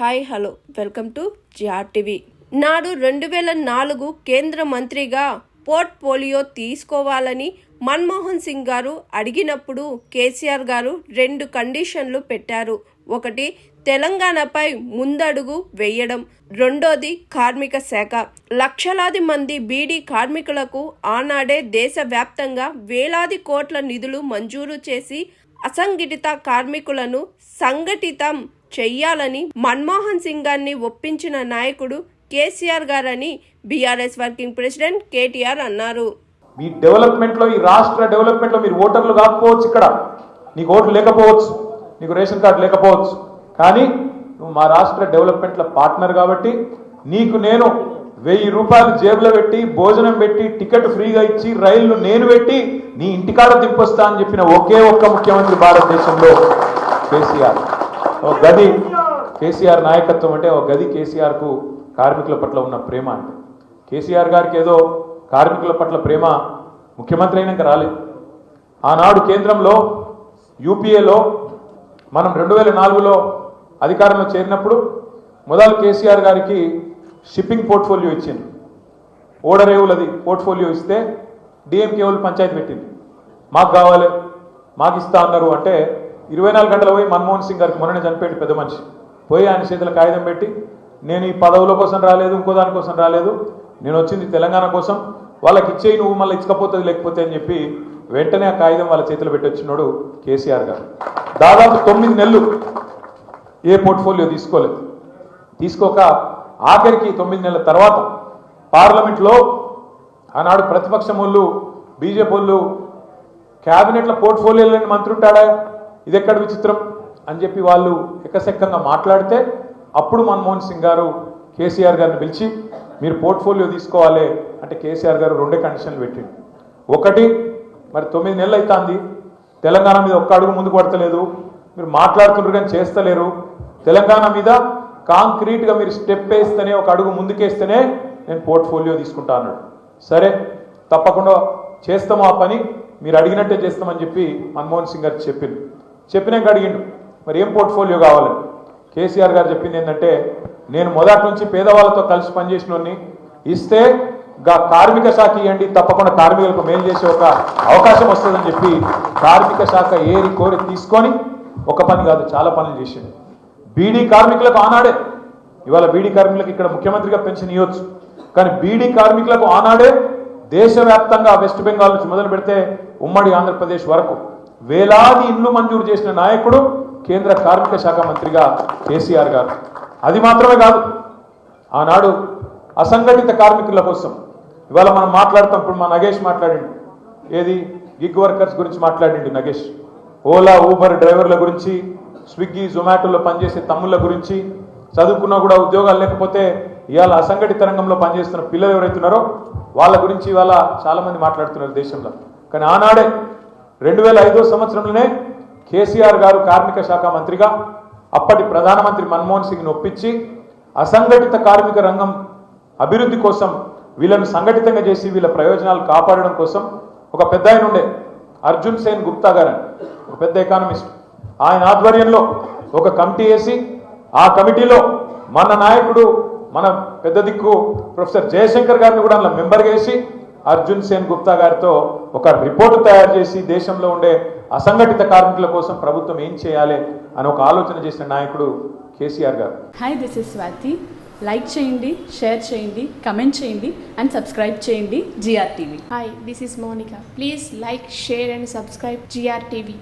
Hi hello welcome to GRTV. నాడు 2004 కేంద్ర మంత్రిగా పోర్ట్ఫోలియో తీసుకోవాలని మన్మోహన్ సింగ్ గారు అడిగినప్పుడు కేసీఆర్ గారు 2 కండిషన్లు పెట్టారు. ఒకటి, తెలంగాణపై ముందడుగు వేయడం. రెండోది, కార్మిక శాఖ. లక్షలాది మంది బీడీ కార్మికులకు ఆనాడే దేశవ్యాప్తంగా వేలాది కోట్ల నిధులు మంజూరు చేసి అసంఘటిత కార్మికులను సంఘటితం చెయ్యాలని మన్మోహన్ సింగ్ గారిని ఒప్పించిన నాయకుడు కేసీఆర్ గారని బీఆర్ఎస్ వర్కింగ్ ప్రెసిడెంట్ కేటీఆర్ అన్నారు. మీ డెవలప్మెంట్లో, ఈ రాష్ట్ర డెవలప్మెంట్లో మీరు ఓటర్లు కాకపోవచ్చు, ఇక్కడ నీకు ఓట్లు లేకపోవచ్చు, నీకు రేషన్ కార్డు లేకపోవచ్చు, కానీ నువ్వు మా రాష్ట్ర డెవలప్మెంట్ల పార్ట్నర్ కాబట్టి నీకు నేను 1000 రూపాయలు జేబులో పెట్టి, భోజనం పెట్టి, టికెట్ ఫ్రీగా ఇచ్చి, రైళ్లు నేను పెట్టి నీ ఇంటికాడ దింపొస్తా అని చెప్పిన ఒకే ఒక్క ముఖ్యమంత్రి భారతదేశంలో కేసీఆర్. ఒక గది కేసీఆర్ నాయకత్వం అంటే, ఒక గది కేసీఆర్కు కార్మికుల పట్ల ఉన్న ప్రేమ. అంటే కేసీఆర్ గారికి ఏదో కార్మికుల పట్ల ప్రేమ ముఖ్యమంత్రి అయినాక రాలేదు. ఆనాడు కేంద్రంలో యూపీఏలో మనం 2004లో అధికారంలో చేరినప్పుడు మొదలు కేసీఆర్ గారికి షిప్పింగ్ పోర్ట్ఫోలియో ఇచ్చింది. ఓడరేవులది పోర్ట్ఫోలియో ఇస్తే డిఎంకే వాళ్ళు పంచాయతీ పెట్టింది, మాకు కావాలి, మాకు ఇస్తా అన్నారు. అంటే 24 గంటలు పోయి మన్మోహన్ సింగ్ గారికి మొన్ననే చనిపోయింది పెద్ద మనిషి, పోయి ఆయన చేతుల కాగితం పెట్టి, నేను ఈ పదవుల కోసం రాలేదు, ఇంకో దానికోసం రాలేదు, నేను వచ్చింది తెలంగాణ కోసం, వాళ్ళకి ఇచ్చేయి, నువ్వు మళ్ళీ ఇచ్చకపోతుంది లేకపోతే అని చెప్పి వెంటనే ఆ కాగితం వాళ్ళ చేతిలో పెట్టి వచ్చినాడు కేసీఆర్ గారు. దాదాపు 9 నెలలు ఏ పోర్ట్ఫోలియో తీసుకోలేదు. తీసుకోక ఆఖరికి 9 నెలల తర్వాత పార్లమెంట్లో ఆనాడు ప్రతిపక్షం వాళ్ళు, బీజేపీ వాళ్ళు, క్యాబినెట్ల పోర్ట్ఫోలియో లేని మంత్రి ఉంటాడా, ఇది ఎక్కడ విచిత్రం అని చెప్పి వాళ్ళు ఎక్కసెక్కంగా మాట్లాడితే, అప్పుడు మన్మోహన్ సింగ్ గారు కేసీఆర్ గారిని పిలిచి, మీరు పోర్ట్ఫోలియో తీసుకోవాలి అంటే కేసీఆర్ గారు 2 కండిషన్లు పెట్టిండు. ఒకటి, మరి 9 నెలలు అవుతుంది, తెలంగాణ మీద ఒక్క అడుగు ముందుకు పడతలేదు, మీరు మాట్లాడుతుండ్రు కానీ చేస్తలేరు, తెలంగాణ మీద కాంక్రీట్గా మీరు స్టెప్ వేస్తేనే, ఒక అడుగు ముందుకేస్తేనే నేను పోర్ట్ఫోలియో తీసుకుంటా అన్నాడు. సరే, తప్పకుండా చేస్తాము ఆ పని, మీరు అడిగినట్టే చేస్తామని చెప్పి మన్మోహన్ సింగ్ గారికి చెప్పినాక అడిగిండు, మరి ఏం పోర్ట్ఫోలియో కావాలని. కేసీఆర్ గారు చెప్పింది ఏంటంటే, నేను మొదటి నుంచి పేదవాళ్ళతో కలిసి పనిచేసినోని, ఇస్తే కార్మిక శాఖ ఇవ్వండి, తప్పకుండా కార్మికులకు మేలు చేసే ఒక అవకాశం వస్తుందని చెప్పి కార్మిక శాఖ ఏరి కోరి తీసుకొని ఒక పని కాదు చాలా పనులు చేసింది. బీడీ కార్మికులకు ఆనాడే, ఇవాళ బీడీ కార్మికులకు ఇక్కడ ముఖ్యమంత్రిగా పెన్షన్ ఇవ్వచ్చు, కానీ బీడీ కార్మికులకు ఆనాడే దేశవ్యాప్తంగా వెస్ట్ బెంగాల్ నుంచి మొదలు పెడితే ఉమ్మడి ఆంధ్రప్రదేశ్ వరకు వేలాది ఇండ్లు మంజూరు చేసిన నాయకుడు కేంద్ర కార్మిక శాఖ మంత్రిగా కేసీఆర్ గారు. అది మాత్రమే కాదు, ఆనాడు అసంఘటిత కార్మికుల కోసం ఇవాళ మనం మాట్లాడతాం. ఇప్పుడు మా నగేష్ మాట్లాడిండు, ఏది గిగ్ వర్కర్స్ గురించి మాట్లాడిండు నగేష్, ఓలా ఊబర్ డ్రైవర్ల గురించి, స్విగ్గీ జొమాటోలో పనిచేసే తమ్ముళ్ళ గురించి, చదువుకున్నా కూడా ఉద్యోగాలు లేకపోతే ఇవాళ అసంఘటిత రంగంలో పనిచేస్తున్న పిల్లలు ఎవరైతున్నారో వాళ్ళ గురించి ఇవాళ చాలామంది మాట్లాడుతున్నారు దేశంలో. కానీ ఆనాడే 2005 సంవత్సరంలోనే కేసీఆర్ గారు కార్మిక శాఖ మంత్రిగా అప్పటి ప్రధానమంత్రి మన్మోహన్ సింగ్ను ఒప్పించి అసంఘటిత కార్మిక రంగం అభివృద్ధి కోసం, వీళ్ళను సంఘటితంగా చేసి వీళ్ళ ప్రయోజనాలు కాపాడడం కోసం ఒక పెద్ద ఆయన ఉండే, అర్జున్ సేన్ గుప్తా గారు అని, ఒక పెద్ద ఎకానమిస్ట్, ఆయన ఆధ్వర్యంలో ఒక కమిటీ వేసి, ఆ కమిటీలో మన నాయకుడు, మన పెద్ద దిక్కు ప్రొఫెసర్ జయశంకర్ గారిని కూడా అందులో మెంబర్గా వేసి అర్జున్ సేన్ గుప్తా గారితో ఒక రిపోర్టు తయారు చేసి దేశంలో ఉండే అసంఘటిత కార్మికుల కోసం ప్రభుత్వం ఏం చేయాలి అని ఒక ఆలోచన చేసిన నాయకుడు కేసీఆర్ గారు. Hi, this is Swathi. Like చేయండి, షేర్ చేయండి, కమెంట్ చేయండి అండ్ సబ్స్క్రైబ్ చేయండి GRTV. Hi, this is Monica. Please like, share and subscribe GRTV.